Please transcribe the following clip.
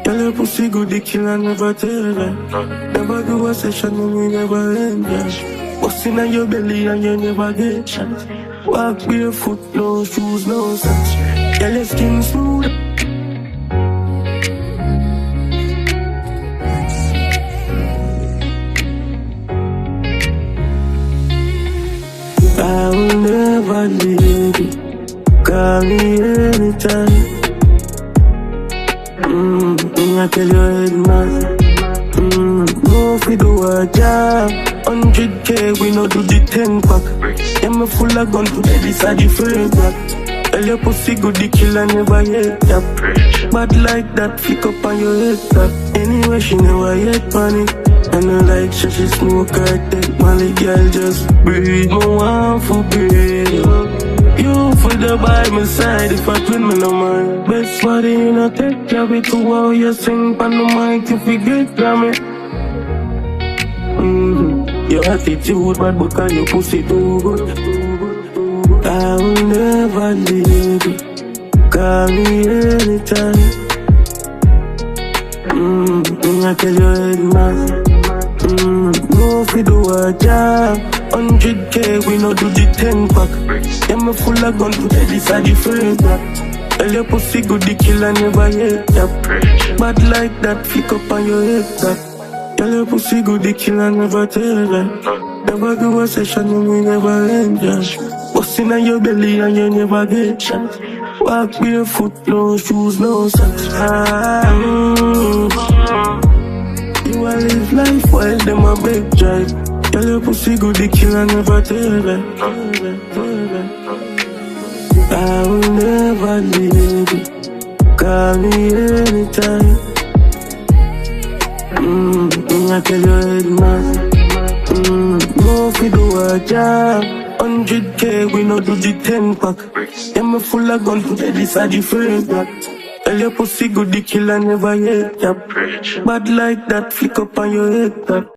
Girl, your pussy good, the killer never tell her. Never do a session when we never end, yeah. What's in your belly and you never get shot. Walk barefoot, no shoes, no socks. Girl, your skin smooth. I will never leave you. Call me anytime. I tell you head man. No fi do a job. 100K we no do the 10 pack. Yeah, me full of gun today, this a different black. Tell your pussy good, the killer never yet tap. Bad like that, flick up on your head tap. Anyway, she never yet panic. And I like she smoke, I take Molly, girl, just breathe. No one for breathe. You for the by my side, if I twin me no mind. Best body in a tech, yeah, we too wow, you sing pan the mic, you forget Grammy. Your attitude bad, because your pussy too good. I will never leave you. Call me anytime. I tell you head man. No fi do a job. 100K we no do the 10 pack. Yeah, me full of gun today, this a different black. Tell your pussy good, the killer never yet tap. Bad like that, flick up on your head tap. Tell your pussy good, the killer never tell her. Never do a session when we never end, yeah. What's in your belly and you never get shot. Walk barefoot, no shoes, no socks. You a live life while them a big drive. Tell your pussy good, the killer never tell her. I will never leave you. Call me anytime. I tell you head man. No fi do a job. 100K we no do the 10 pack. Yeah, me full of gun today, this a different black. Tell your pussy good, the killer never yet tap. Bad like that, flick up on your head tap.